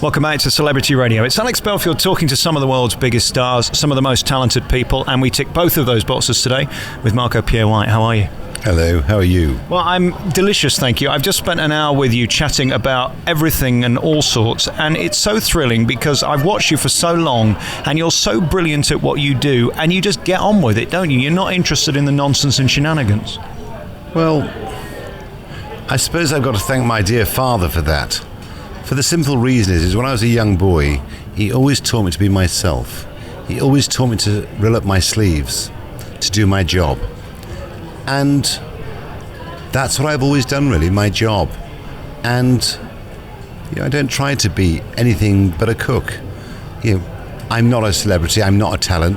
Welcome back to Celebrity Radio. It's Alex Belfield talking to some of the world's biggest stars, some of the most talented people, and we tick both of those boxes today with Marco Pierre White. How are you? Hello, how are you? Well, I'm delicious, thank you. I've just spent an hour with you chatting about everything and all sorts, and it's so thrilling because I've watched you for so long and you're so brilliant at what you do, and you just get on with it, don't you? You're not interested in the nonsense and shenanigans. Well, I suppose I've got to thank my dear father for that. For the simple reason is when I was a young boy, he always taught me to be myself. He always taught me to roll up my sleeves, to do my job. And that's what I've always done, really, my job. And I don't try to be anything but a cook. I'm not a celebrity, I'm not a talent.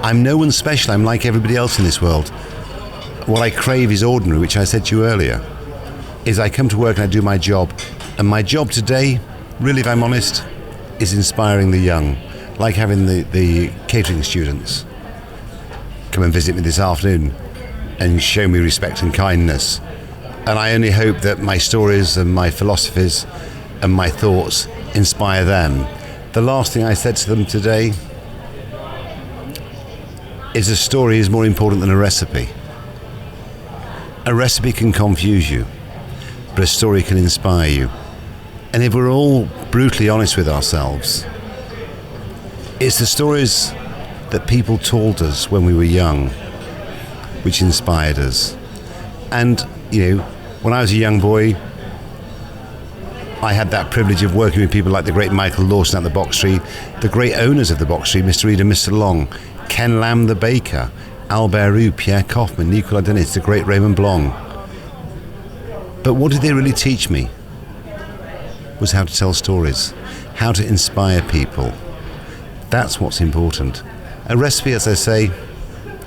I'm no one special, I'm like everybody else in this world. What I crave is ordinary, which I said to you earlier, is I come to work and I do my job. And my job today, really, if I'm honest, is inspiring the young, like having the catering students come and visit me this afternoon and show me respect and kindness. And I only hope that my stories and my philosophies and my thoughts inspire them. The last thing I said to them today is a story is more important than a recipe. A recipe can confuse you, but a story can inspire you. And if we're all brutally honest with ourselves, it's the stories that people told us when we were young which inspired us. And, when I was a young boy, I had that privilege of working with people like the great Michael Lawson at the Box Tree, the great owners of the Box Tree, Mr. Reed and Mr. Long, Ken Lamb the baker, Albert Roux, Pierre Kaufman, Nicolas Denis, the great Raymond Blanc. But what did they really teach me? Was how to tell stories, how to inspire people. That's what's important. A recipe, as I say,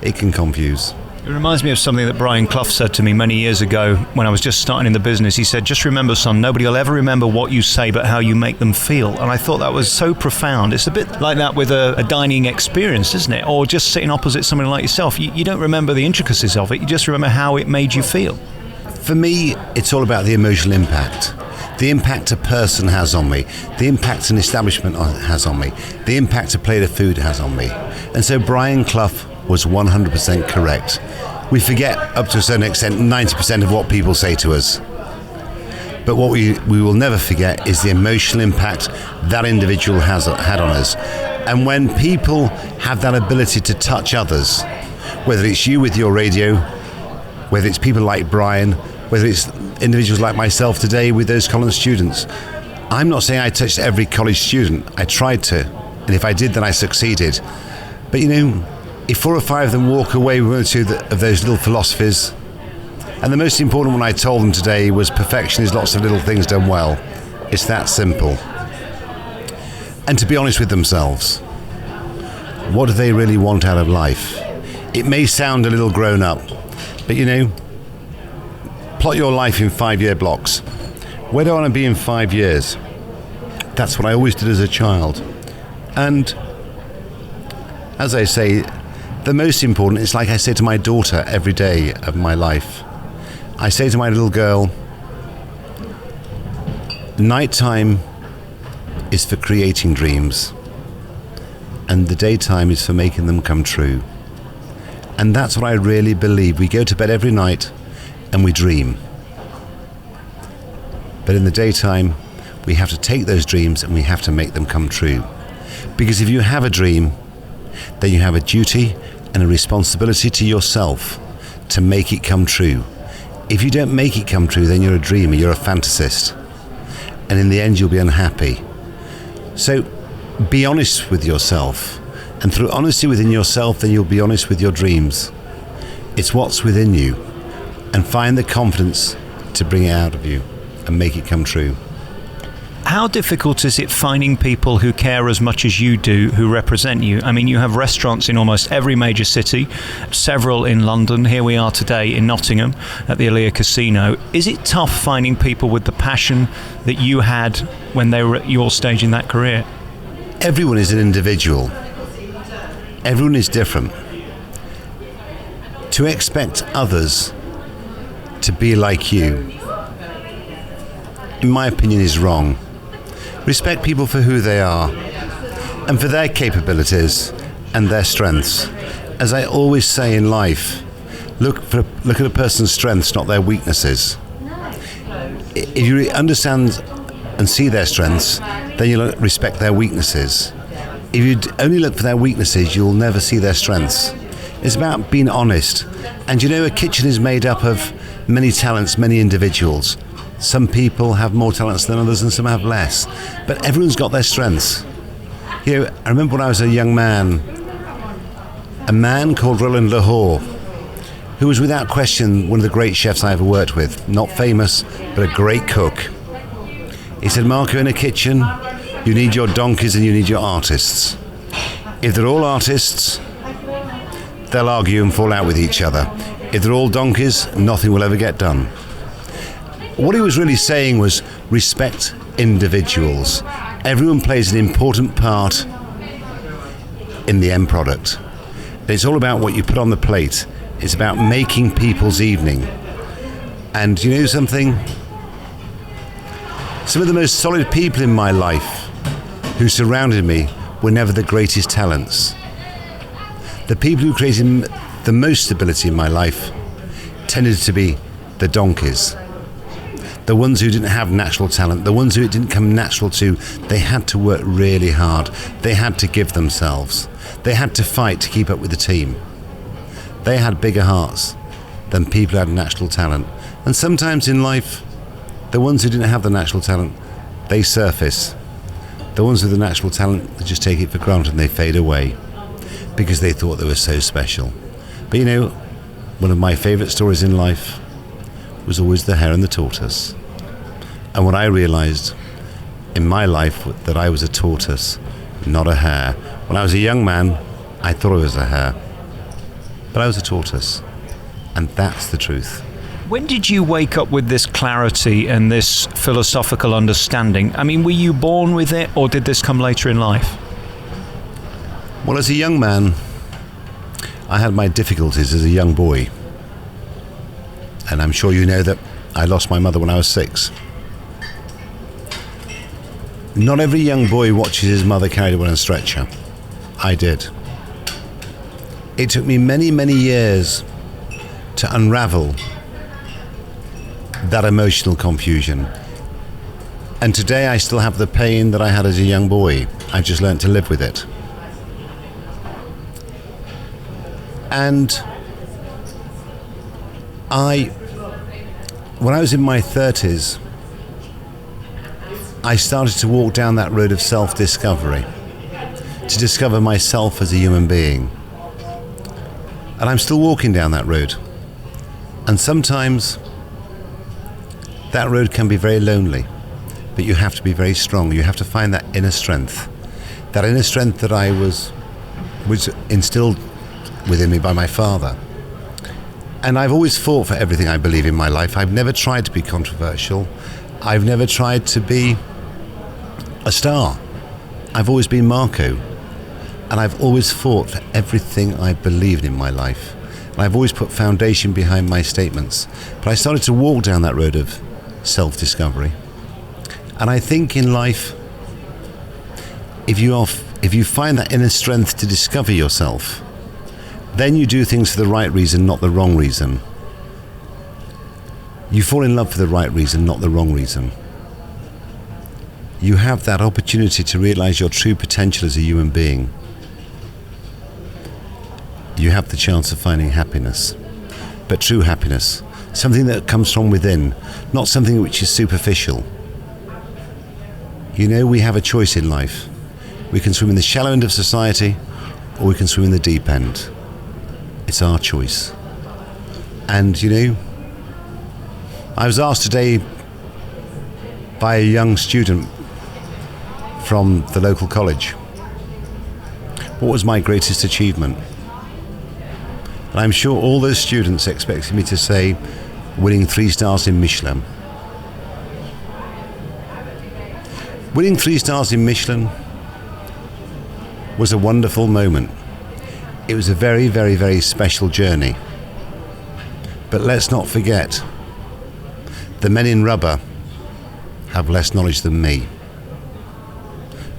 it can confuse. It reminds me of something that Brian Clough said to me many years ago when I was just starting in the business. He said, just remember, son, nobody will ever remember what you say but how you make them feel. And I thought that was so profound. It's a bit like that with a dining experience, isn't it? Or just sitting opposite somebody like yourself. You don't remember the intricacies of it, you just remember how it made you feel. For me, it's all about the emotional impact. The impact a person has on me, the impact an establishment has on me, the impact a plate of food has on me. And so Brian Clough was 100% correct. We forget, up to a certain extent, 90% of what people say to us. But what we will never forget is the emotional impact that individual has had on us. And when people have that ability to touch others, whether it's you with your radio, whether it's people like Brian, whether it's individuals like myself today with those college students. I'm not saying I touched every college student. I tried to, and if I did, then I succeeded. But if 4 or 5 of them walk away with one or two of those little philosophies, and the most important one I told them today was perfection is lots of little things done well. It's that simple. And to be honest with themselves, what do they really want out of life? It may sound a little grown up, but plot your life in 5-year blocks. Where do I want to be in 5 years? That's what I always did as a child. And as I say, the most important is like I say to my daughter every day of my life. I say to my little girl, nighttime is for creating dreams, and the daytime is for making them come true. And that's what I really believe. We go to bed every night and we dream. But in the daytime, we have to take those dreams and we have to make them come true. Because if you have a dream, then you have a duty and a responsibility to yourself to make it come true. If you don't make it come true, then you're a dreamer, you're a fantasist. And in the end, you'll be unhappy. So be honest with yourself. And through honesty within yourself, then you'll be honest with your dreams. It's what's within you. And find the confidence to bring it out of you and make it come true. How difficult is it finding people who care as much as you do, who represent you? I mean, you have restaurants in almost every major city, several in London. Here we are today in Nottingham at the Alea Casino. Is it tough finding people with the passion that you had when they were at your stage in that career? Everyone is an individual. Everyone is different. To expect others to be like you, in my opinion, is wrong. Respect people for who they are and for their capabilities and their strengths. As I always say in life, look at a person's strengths, not their weaknesses. If you understand and see their strengths, then you'll respect their weaknesses. If you only look for their weaknesses, you'll never see their strengths. It's about being honest. And a kitchen is made up of many talents, many individuals. Some people have more talents than others and some have less. But everyone's got their strengths. I remember when I was a young man, a man called Roland Lahore, who was without question one of the great chefs I ever worked with. Not famous, but a great cook. He said, Marco, in a kitchen, you need your donkeys and you need your artists. If they're all artists, they'll argue and fall out with each other. If they're all donkeys, nothing will ever get done. What he was really saying was respect individuals. Everyone plays an important part in the end product. It's all about what you put on the plate. It's about making people's evening. And you know something? Some of the most solid people in my life who surrounded me were never the greatest talents. The people who created the most stability in my life tended to be the donkeys. The ones who didn't have natural talent, the ones who it didn't come natural to, they had to work really hard. They had to give themselves. They had to fight to keep up with the team. They had bigger hearts than people who had natural talent. And sometimes in life, the ones who didn't have the natural talent, they surface. The ones with the natural talent, they just take it for granted and they fade away because they thought they were so special. But one of my favourite stories in life was always the hare and the tortoise. And when I realised in my life that I was a tortoise, not a hare. When I was a young man, I thought I was a hare. But I was a tortoise. And that's the truth. When did you wake up with this clarity and this philosophical understanding? I mean, were you born with it or did this come later in life? Well, as a young man, I had my difficulties as a young boy. And I'm sure you know that I lost my mother when I was 6. Not every young boy watches his mother carried away on a stretcher. I did. It took me many, many years to unravel that emotional confusion. And today I still have the pain that I had as a young boy. I just learned to live with it. And when I was in my 30s, I started to walk down that road of self-discovery, to discover myself as a human being. And I'm still walking down that road. And sometimes that road can be very lonely, but you have to be very strong. You have to find that inner strength. That inner strength that I was instilled within me by my father. And I've always fought for everything I believe in my life. I've never tried to be controversial. I've never tried to be a star. I've always been Marco. And I've always fought for everything I believed in my life. And I've always put foundation behind my statements. But I started to walk down that road of self-discovery. And I think in life, if you find that inner strength to discover yourself, then you do things for the right reason, not the wrong reason. You fall in love for the right reason, not the wrong reason. You have that opportunity to realize your true potential as a human being. You have the chance of finding happiness, but true happiness, something that comes from within, not something which is superficial. We have a choice in life. We can swim in the shallow end of society, or we can swim in the deep end. It's our choice. And I was asked today by a young student from the local college, what was my greatest achievement? And I'm sure all those students expected me to say winning 3 stars in Michelin. Winning 3 stars in Michelin was a wonderful moment. It was a very, very, very special journey. But let's not forget, the men in rubber have less knowledge than me.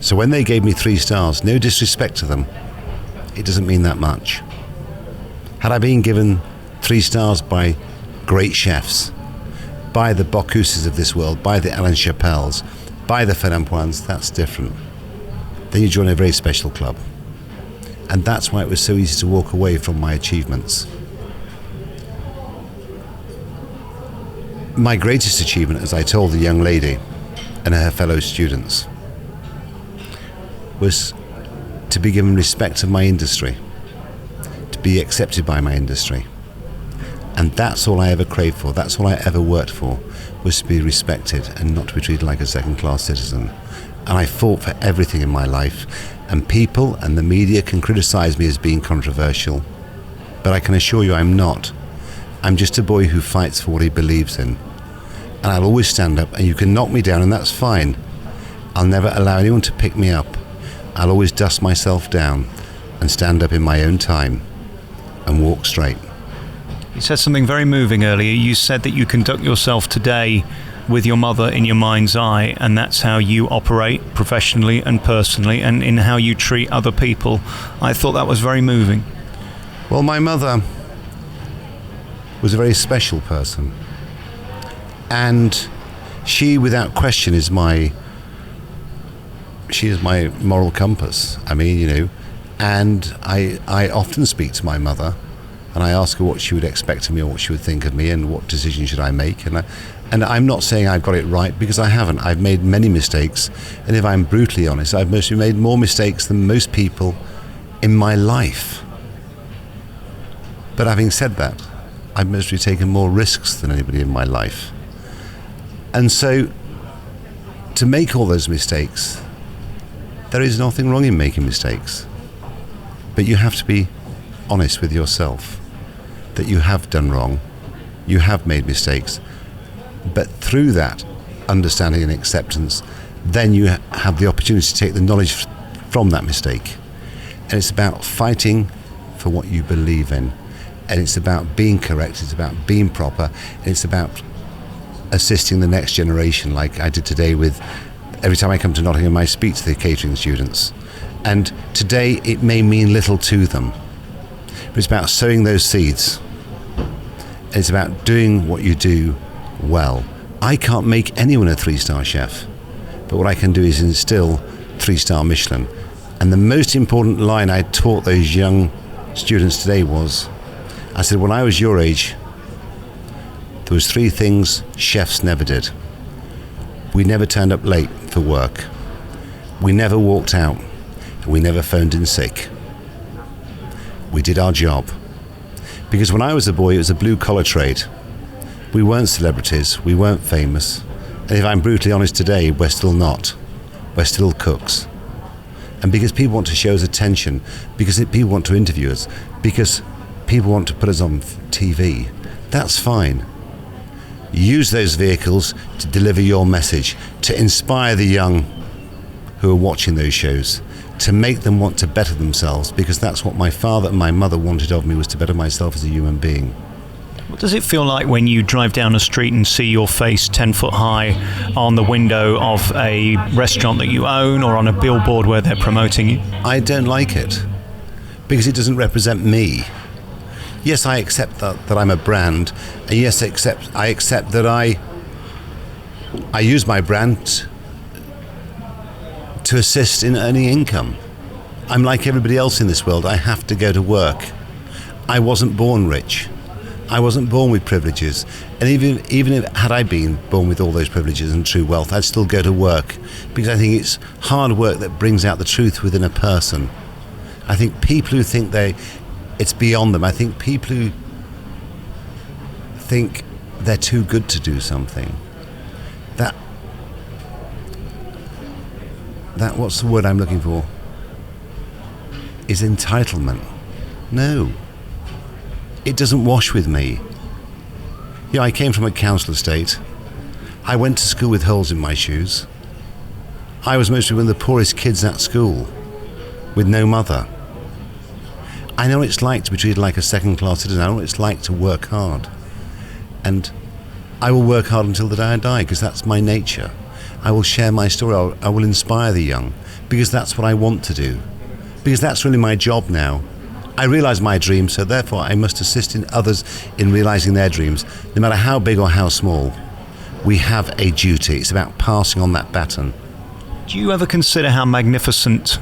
So when they gave me 3 stars, no disrespect to them, it doesn't mean that much. Had I been given 3 stars by great chefs, by the Bocuses of this world, by the Alain Chapelles, by the Fernand-Poins, that's different. Then you join a very special club. And that's why it was so easy to walk away from my achievements. My greatest achievement, as I told the young lady and her fellow students, was to be given respect of my industry, to be accepted by my industry. And that's all I ever craved for, that's all I ever worked for, was to be respected and not to be treated like a second-class citizen. And I fought for everything in my life. And people and the media can criticize me as being controversial, but I can assure you I'm not. I'm just a boy who fights for what he believes in. And I'll always stand up, and you can knock me down, and that's fine. I'll never allow anyone to pick me up. I'll always dust myself down and stand up in my own time and walk straight. You said something very moving earlier. You said that you conduct yourself today with your mother in your mind's eye, and that's how you operate professionally and personally, and in how you treat other people. I thought that was very moving. Well, my mother was a very special person, and she, without question, is my moral compass. I mean, and I often speak to my mother, and I ask her what she would expect of me or what she would think of me and what decision should I make. And I'm not saying I've got it right, because I haven't. I've made many mistakes, and if I'm brutally honest, I've mostly made more mistakes than most people in my life. But having said that, I've mostly taken more risks than anybody in my life. And so, to make all those mistakes, there is nothing wrong in making mistakes. But you have to be honest with yourself that you have done wrong, you have made mistakes. But through that understanding and acceptance, then you have the opportunity to take the knowledge from that mistake. And it's about fighting for what you believe in. And it's about being correct, it's about being proper, and it's about assisting the next generation, like I did today with, every time I come to Nottingham, I speak to the catering students. And today it may mean little to them, but it's about sowing those seeds. And it's about doing what you do well. I can't make anyone a 3-star chef, but what I can do is instill 3-star Michelin. And the most important line I taught those young students today was, I said, when I was your age, there was 3 things chefs never did. We never turned up late for work. We never walked out. And we never phoned in sick. We did our job. Because when I was a boy, it was a blue-collar trade. We weren't celebrities, we weren't famous. And if I'm brutally honest today, we're still not. We're still cooks. And because people want to show us attention, because people want to interview us, because people want to put us on TV, that's fine. Use those vehicles to deliver your message, to inspire the young who are watching those shows, to make them want to better themselves, because that's what my father and my mother wanted of me, was to better myself as a human being. What does it feel like when you drive down a street and see your face 10 foot high on the window of a restaurant that you own, or on a billboard where they're promoting you? I don't like it, because it doesn't represent me. Yes, I accept that I'm a brand, and yes, I accept that I use my brand to assist in earning income. I'm like everybody else in this world. I have to go to work. I wasn't born rich. I wasn't born with privileges, and even if had I been born with all those privileges and true wealth, I'd still go to work, because I think it's hard work that brings out the truth within a person. I think people who think it's beyond them. I think people who think they're too good to do something, that what's the word I'm looking for, is entitlement. No. It doesn't wash with me. Yeah, I came from a council estate. I went to school with holes in my shoes. I was mostly one of the poorest kids at school, with no mother. I know what it's like to be treated like a second-class citizen. I know what it's like to work hard. And I will work hard until the day I die, because that's my nature. I will share my story. I will inspire the young, because that's what I want to do. Because that's really my job now. I realise my dreams, so therefore I must assist in others in realising their dreams, no matter how big or how small. We have a duty. It's about passing on that baton. Do you ever consider how magnificent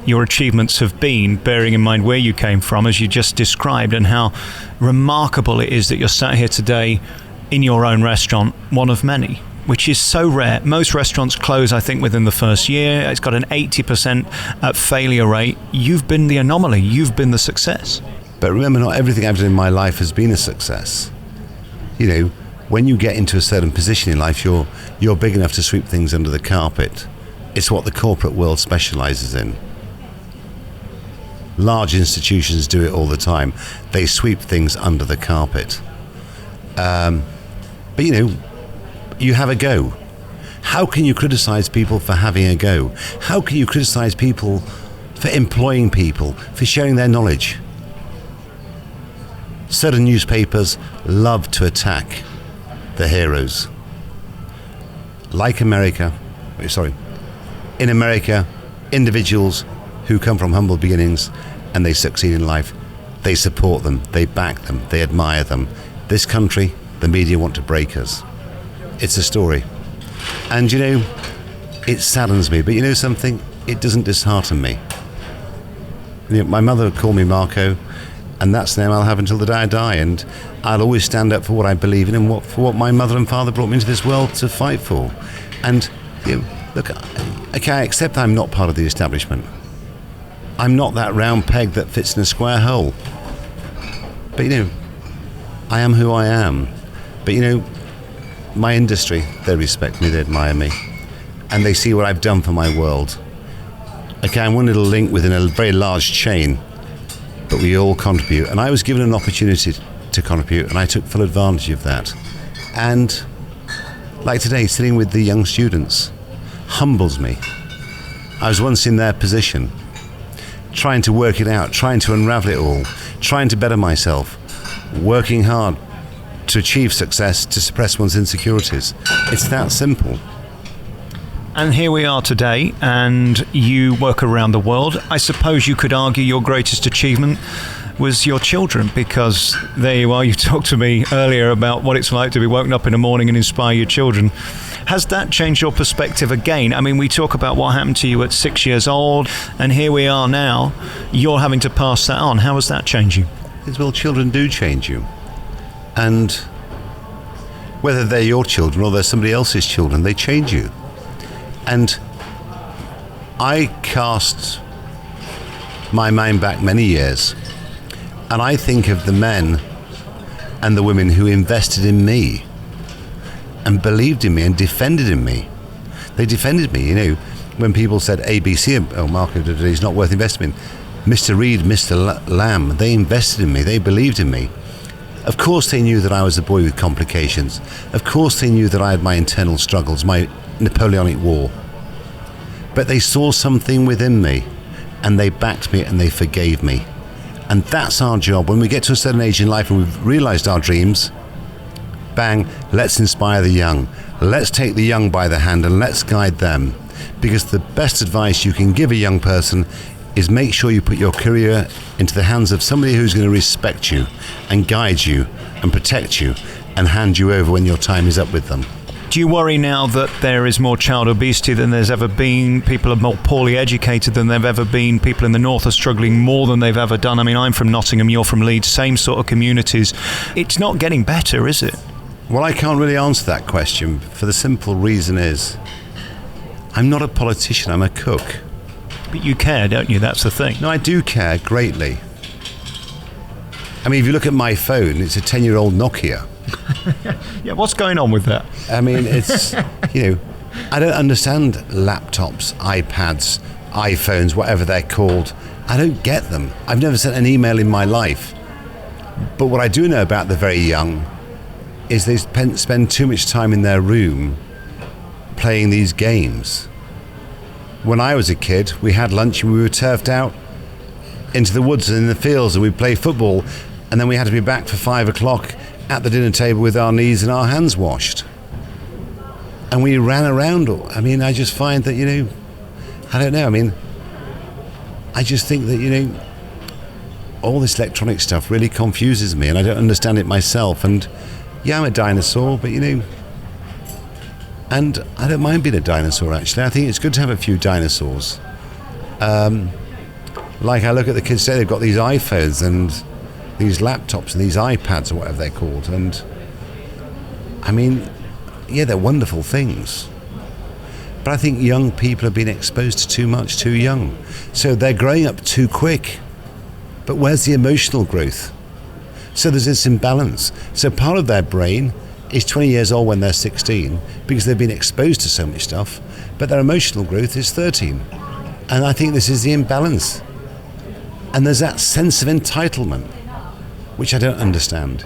your achievements have been, bearing in mind where you came from, as you just described, and how remarkable it is that you're sat here today in your own restaurant, one of many, which is so rare. Most restaurants close, I think, within the first year. It's got an 80% failure rate. You've been the anomaly. You've been the success. But remember, not everything I've done in my life has been a success. You know, when you get into a certain position in life, you're big enough to sweep things under the carpet. It's what the corporate world specialises in. Large institutions do it all the time. They sweep things under the carpet. But you know, you have a go. How can you criticise people for having a go? How can you criticise people for employing people, for sharing their knowledge? Certain newspapers love to attack the heroes. In America, individuals who come from humble beginnings and they succeed in life, they support them, they back them, they admire them. This country, the media want to break us. It's a story. And you know, it saddens me, but you know something? It doesn't dishearten me. You know, my mother called me Marco, and that's the name I'll have until the day I die, and I'll always stand up for what I believe in and for what my mother and father brought me into this world to fight for. And you know, look, okay, I accept I'm not part of the establishment. I'm not that round peg that fits in a square hole. But you know, I am who I am. But you know, my industry, they respect me, they admire me, and they see what I've done for my world. Okay, I'm one little link within a very large chain, but we all contribute. And I was given an opportunity to contribute, and I took full advantage of that. And like today, sitting with the young students humbles me. I was once in their position, trying to work it out, trying to unravel it all, trying to better myself, working hard to achieve success, to suppress one's insecurities. It's that simple. And here we are today, and you work around the world. I suppose you could argue your greatest achievement was your children, because there you are, you talked to me earlier about what it's like to be woken up in the morning and inspire your children. Has that changed your perspective again? I mean, we talk about what happened to you at 6 years old, and here we are now, you're having to pass that on. How has that changed you? Well, children do change you. And whether they're your children or they're somebody else's children, they change you. And I cast my mind back many years, and I think of the men and the women who invested in me and believed in me and defended in me. They defended me, you know, when people said ABC, oh, Marco, he's not worth investing in. Mr. Reed, Mr. Lamb, they invested in me, they believed in me. Of course they knew that I was a boy with complications. Of course they knew that I had my internal struggles, my Napoleonic War. But they saw something within me, and they backed me and they forgave me. And that's our job. When we get to a certain age in life and we've realised our dreams, bang, let's inspire the young. Let's take the young by the hand and let's guide them. Because the best advice you can give a young person is make sure you put your career into the hands of somebody who's going to respect you and guide you and protect you and hand you over when your time is up with them. Do you worry now that there is more child obesity than there's ever been? People are more poorly educated than they've ever been. People in the north are struggling more than they've ever done. I mean, I'm from Nottingham, you're from Leeds, same sort of communities. It's not getting better, is it? Well, I can't really answer that question for the simple reason is I'm not a politician, I'm a cook. But you care, don't you? That's the thing. No, I do care greatly. I mean, if you look at my phone, it's a 10-year-old Nokia. Yeah, what's going on with that? I mean, it's, you know, I don't understand laptops, iPads, iPhones, whatever they're called. I don't get them. I've never sent an email in my life. But what I do know about the very young is they spend too much time in their room playing these games. When I was a kid, we had lunch and we were turfed out into the woods and in the fields and we'd play football, and then we had to be back for 5 o'clock at the dinner table with our knees and our hands washed. And we ran around. I mean, I just find that, I don't know. I mean, I just think that, all this electronic stuff really confuses me, and I don't understand it myself. And yeah, I'm a dinosaur, but and I don't mind being a dinosaur, actually. I think it's good to have a few dinosaurs. Like I look at the kids today, they've got these iPhones and these laptops and these iPads or whatever they're called. And I mean, yeah, they're wonderful things. But I think young people have been exposed to too much too young. So they're growing up too quick. But where's the emotional growth? So there's this imbalance. So part of their brain is 20 years old when they're 16 because they've been exposed to so much stuff, but their emotional growth is 13. And I think this is the imbalance. And there's that sense of entitlement, which I don't understand.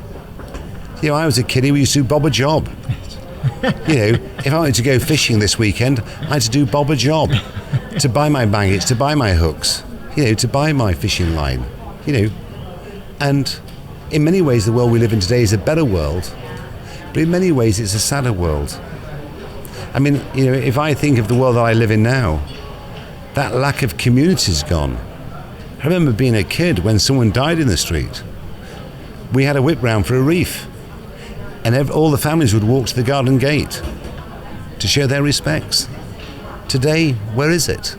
I was a kiddie, we used to do Bob a job. If I wanted to go fishing this weekend, I had to do Bob a job to buy my maggots, to buy my hooks, to buy my fishing line, And in many ways, the world we live in today is a better world, but in many ways, it's a sadder world. I mean, if I think of the world that I live in now, that lack of community is gone. I remember being a kid when someone died in the street. We had a whip round for a reef, and all the families would walk to the garden gate to show their respects. Today, where is it?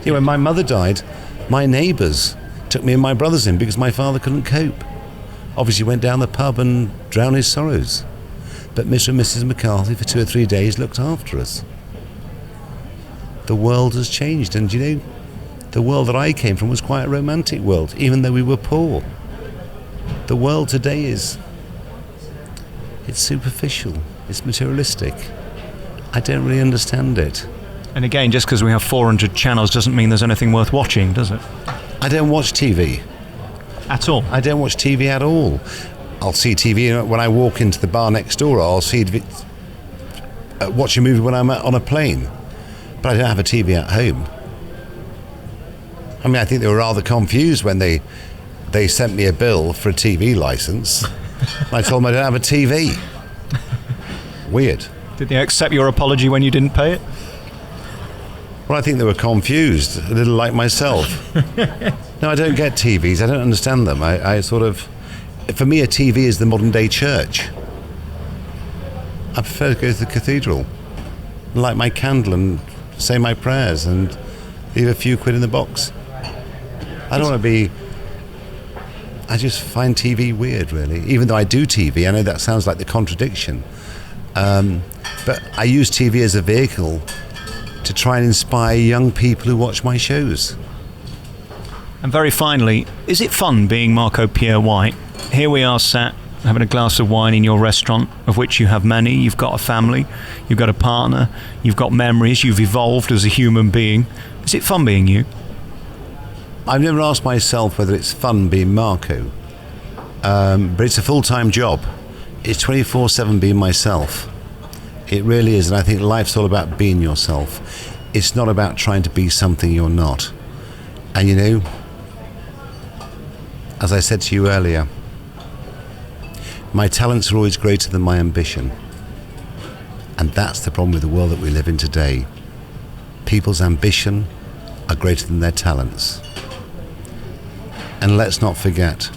When my mother died, my neighbours took me and my brothers in because my father couldn't cope. Obviously went down the pub and drowned his sorrows. But Mr. and Mrs. McCarthy for 2 or 3 days looked after us. The world has changed, and the world that I came from was quite a romantic world, even though we were poor. The world today it's superficial, it's materialistic. I don't really understand it. And again, just because we have 400 channels doesn't mean there's anything worth watching, does it? I don't watch TV. At all? I don't watch TV at all. I'll see TV when I walk into the bar next door, or I'll watch a movie when I'm on a plane. But I don't have a TV at home. I mean, I think they were rather confused when they sent me a bill for a TV license. I told them I don't have a TV. Weird. Did they accept your apology when you didn't pay it? Well, I think they were confused, a little like myself. No, I don't get TVs. I don't understand them. For me, a TV is the modern day church. I prefer to go to the cathedral, light my candle and say my prayers and leave a few quid in the box. I don't want to be... I just find TV weird, really. Even though I do TV, I know that sounds like the contradiction. But I use TV as a vehicle to try and inspire young people who watch my shows. And very finally, is it fun being Marco Pierre White? Here we are sat having a glass of wine in your restaurant, of which you have many. You've got a family, you've got a partner, you've got memories, you've evolved as a human being. Is it fun being you? I've never asked myself whether it's fun being Marco, but it's a full-time job. It's 24/7 being myself. It really is, and I think life's all about being yourself. It's not about trying to be something you're not. And as I said to you earlier, my talents are always greater than my ambition. And that's the problem with the world that we live in today. People's ambition are greater than their talents. And let's not forget,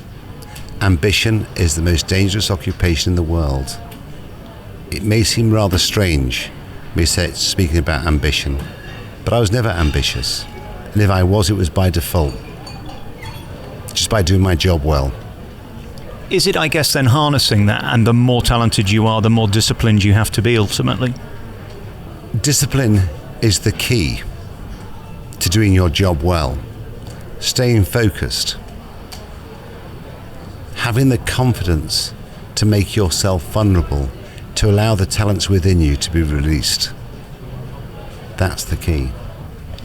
ambition is the most dangerous occupation in the world. It may seem rather strange, me speaking about ambition, but I was never ambitious. And if I was, it was by default. Just by doing my job well. Is it, I guess, then harnessing that, and the more talented you are, the more disciplined you have to be ultimately? Discipline is the key to doing your job well. Staying focused. Having the confidence to make yourself vulnerable, to allow the talents within you to be released. That's the key.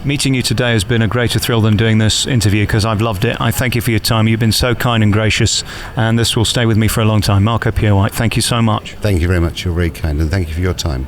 Meeting you today has been a greater thrill than doing this interview, because I've loved it. I thank you for your time. You've been so kind and gracious, and this will stay with me for a long time. Marco Pierre White, thank you so much. Thank you very much. You're very kind, and thank you for your time.